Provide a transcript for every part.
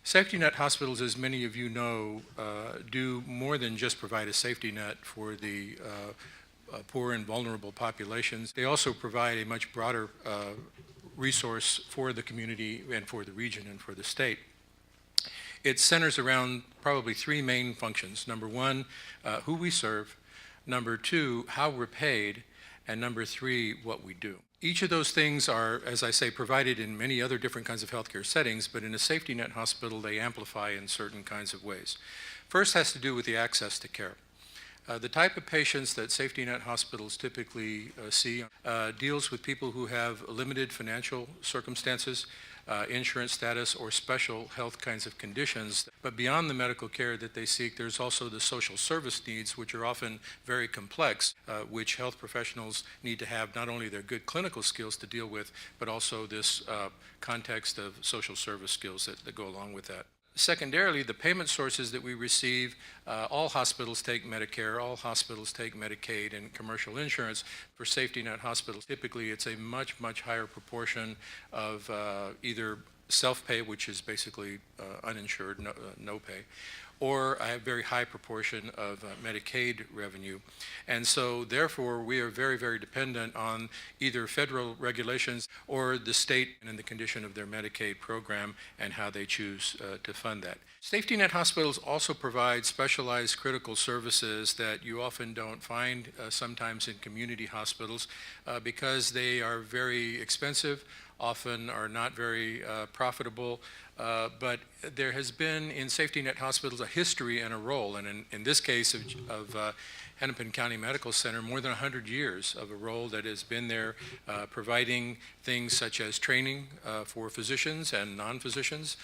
Safety net hospitals, as many of you know, do more than just provide a safety net for the poor and vulnerable populations. They also provide a much broader resource for the community and for the region and for the state. It centers around probably three main functions. Number one, who we serve. Number two, how we're paid. And number three, what we do. Each of those things are, as I say, provided in many other different kinds of healthcare settings, but in a safety net hospital, they amplify in certain kinds of ways. First has to do with the access to care. The type of patients that safety net hospitals typically see deals with people who have limited financial circumstances, insurance status, or special health kinds of conditions. But beyond the medical care that they seek, there's also the social service needs, which are often very complex, which health professionals need to have not only their good clinical skills to deal with, but also this context of social service skills that go along with that. Secondarily, the payment sources that we receive, all hospitals take Medicare, all hospitals take Medicaid and commercial insurance. For safety net hospitals, typically it's a much, much higher proportion of either self-pay, which is basically uninsured, no pay, or a very high proportion of Medicaid revenue. And so therefore we are very, very dependent on either federal regulations or the state and the condition of their Medicaid program and how they choose to fund that. Safety net hospitals also provide specialized critical services that you often don't find sometimes in community hospitals because they are very expensive, often are not very profitable, but there has been in safety net hospitals a history and a role, and in this case of Hennepin County Medical Center, more than 100 years of a role that has been there providing things such as training for physicians and non-physicians.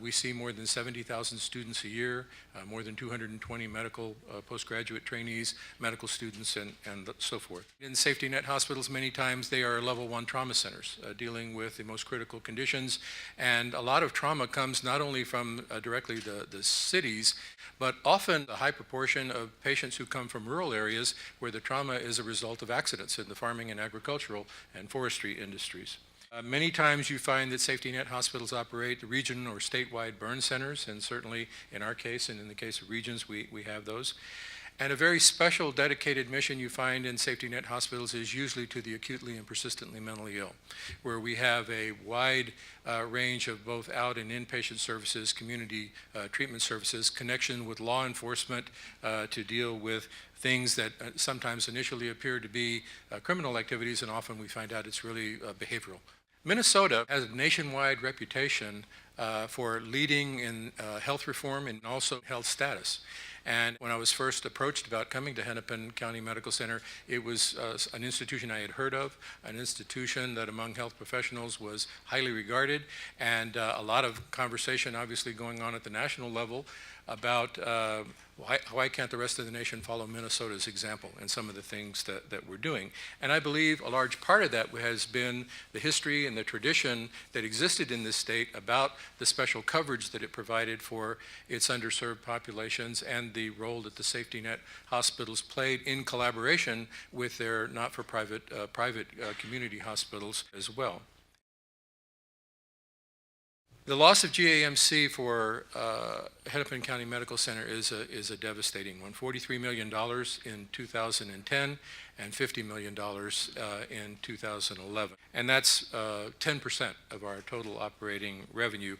We see more than 70,000 students a year, more than 220 medical postgraduate trainees, medical students, and so forth. In safety net hospitals, many times they are level 1 trauma centers dealing with the most critical conditions, and a lot of trauma comes not only from directly the cities, but often a high proportion of patients who come from rural areas where the trauma is a result of accidents in the farming and agricultural and forestry industries. Many times you find that safety net hospitals operate region or statewide burn centers, and certainly in our case and in the case of regions we have those. And a very special dedicated mission you find in safety net hospitals is usually to the acutely and persistently mentally ill, where we have a wide range of both out and inpatient services, community treatment services, connection with law enforcement to deal with things that sometimes initially appear to be criminal activities, and often we find out it's really behavioral. Minnesota has a nationwide reputation for leading in health reform and also health status. And when I was first approached about coming to Hennepin County Medical Center, it was an institution I had heard of, an institution that among health professionals was highly regarded, and a lot of conversation obviously going on at the national level about why can't the rest of the nation follow Minnesota's example and some of the things that we're doing. And I believe a large part of that has been the history and the tradition that existed in this state about the special coverage that it provided for its underserved populations and the role that the safety net hospitals played in collaboration with their not-for-profit private community hospitals as well. The loss of GAMC for Hennepin County Medical Center is a devastating one. $43 million in 2010 and $50 million in 2011. And that's 10% of our total operating revenue.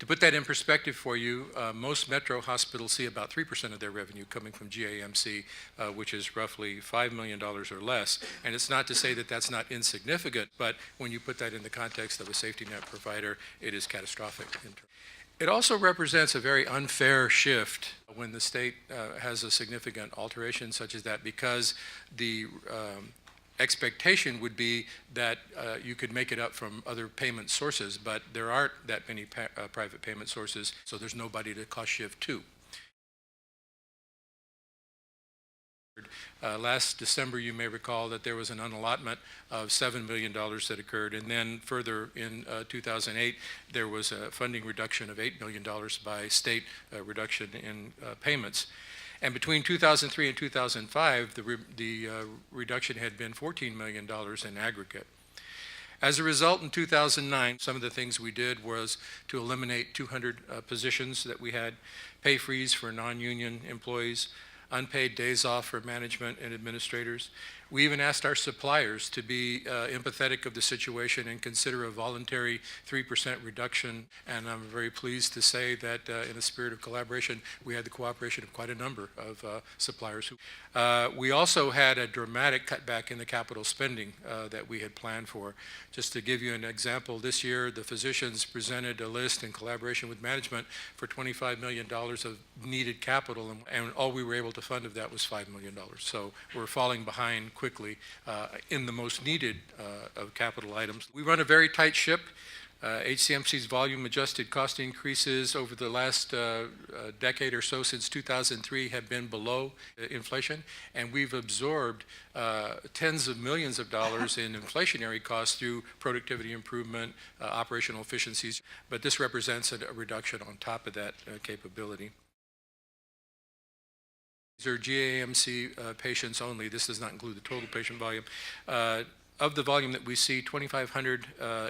To put that in perspective for you, most metro hospitals see about 3% of their revenue coming from GAMC, which is roughly $5 million or less. And it's not to say that that's not insignificant, but when you put that in the context of a safety net provider, it is catastrophic. It also represents a very unfair shift when the state has a significant alteration such as that, because the expectation would be that you could make it up from other payment sources, but there aren't that many private payment sources, so there's nobody to cost shift to. Last December, you may recall that there was an unallotment of $7 million that occurred, and then further in 2008, there was a funding reduction of $8 million by state reduction in payments. And between 2003 and 2005, the reduction had been $14 million in aggregate. As a result, in 2009, some of the things we did was to eliminate 200 positions that we had, pay freeze for non-union employees, unpaid days off for management and administrators. We even asked our suppliers to be empathetic of the situation and consider a voluntary 3% reduction. And I'm very pleased to say that in a spirit of collaboration, we had the cooperation of quite a number of suppliers. We also had a dramatic cutback in the capital spending that we had planned for. Just to give you an example, this year the physicians presented a list in collaboration with management for $25 million of needed capital, and all we were able to fund of that was $5 million. So we're falling behind quickly in the most needed of capital items. We run a very tight ship. HCMC's volume adjusted cost increases over the last decade or so since 2003 have been below inflation, and we've absorbed tens of millions of dollars in inflationary costs through productivity improvement, operational efficiencies, but this represents a reduction on top of that capability. These are GAMC patients only. This does not include the total patient volume. Of the volume that we see, 2,500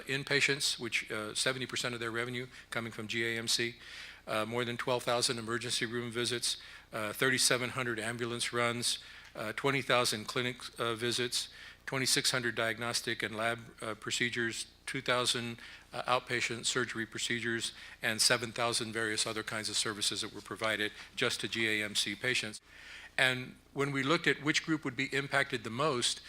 inpatients, which 70% of their revenue coming from GAMC, more than 12,000 emergency room visits, 3,700 ambulance runs, 20,000 clinic visits, 2,600 diagnostic and lab procedures, 2,000 outpatient surgery procedures, and 7,000 various other kinds of services that were provided just to GAMC patients. And when we looked at which group would be impacted the most,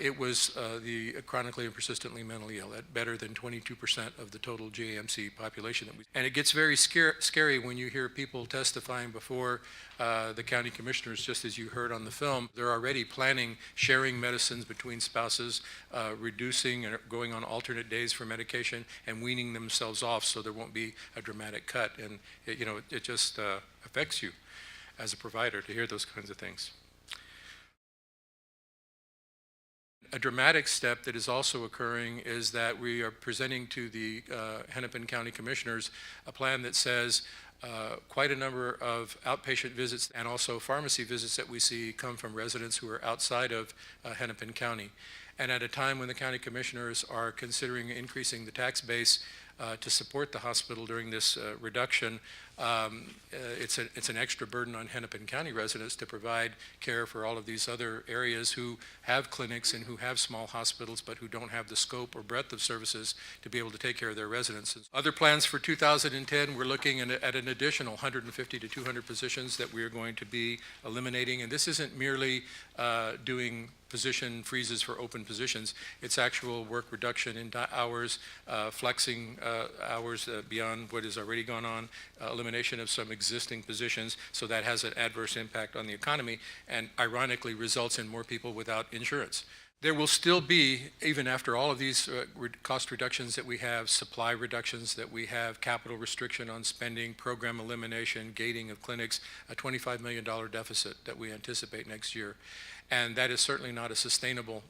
it was the chronically and persistently mentally ill, at better than 22% of the total GAMC population. And it gets very scary when you hear people testifying before the county commissioners, just as you heard on the film. They're already planning sharing medicines between spouses, reducing and going on alternate days for medication, and weaning themselves off so there won't be a dramatic cut. And it just affects you as a provider to hear those kinds of things. A dramatic step that is also occurring is that we are presenting to the Hennepin County Commissioners a plan that says quite a number of outpatient visits and also pharmacy visits that we see come from residents who are outside of Hennepin County. And at a time when the county commissioners are considering increasing the tax base to support the hospital during this reduction, it's an extra burden on Hennepin County residents to provide care for all of these other areas who have clinics and who have small hospitals but who don't have the scope or breadth of services to be able to take care of their residents. Other plans for 2010, we're looking at an additional 150 to 200 positions that we are going to be eliminating, and this isn't merely doing position freezes for open positions. It's actual work reduction in hours, flexing hours beyond what has already gone on, elimination of some existing positions, so that has an adverse impact on the economy and ironically results in more people without insurance. There will still be, even after all of these cost reductions that we have, supply reductions that we have, capital restriction on spending, program elimination, gating of clinics, a $25 million deficit that we anticipate next year. And that is certainly not a sustainable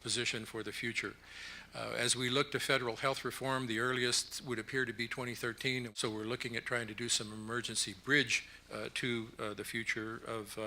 position for the future. As we look to federal health reform, the earliest would appear to be 2013, so we're looking at trying to do some emergency bridge to the future of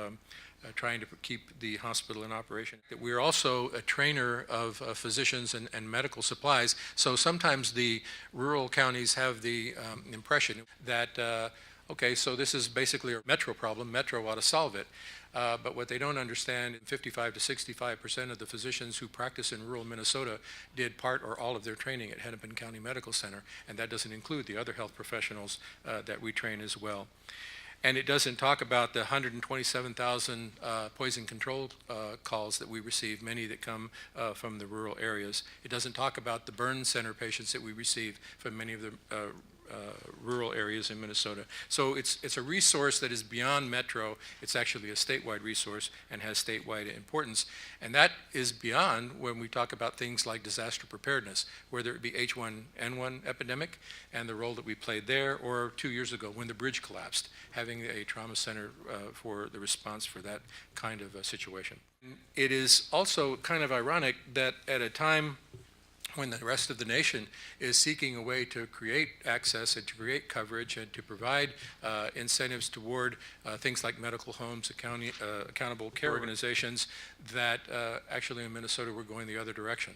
trying to keep the hospital in operation. We're also a trainer of physicians and medical supplies, so sometimes the rural counties have the impression that, okay, so this is basically a metro problem, metro ought to solve it. But what they don't understand, 55 to 65% of the physicians who practice in rural Minnesota did part or all of their training at Hennepin County Medical Center, and that doesn't include the other health professionals that we train as well. And it doesn't talk about the 127,000 poison control calls that we receive, many that come from the rural areas. It doesn't talk about the burn center patients that we receive from many of the rural areas in Minnesota. So it's a resource that is beyond metro. It's actually a statewide resource and has statewide importance. And that is beyond when we talk about things like disaster preparedness, whether it be H1N1 epidemic and the role that we played there, or 2 years ago when the bridge collapsed, having a trauma center for the response for that kind of situation. It is also kind of ironic that at a time when the rest of the nation is seeking a way to create access and to create coverage and to provide incentives toward things like medical homes, accountable care organizations, that actually in Minnesota we're going the other direction.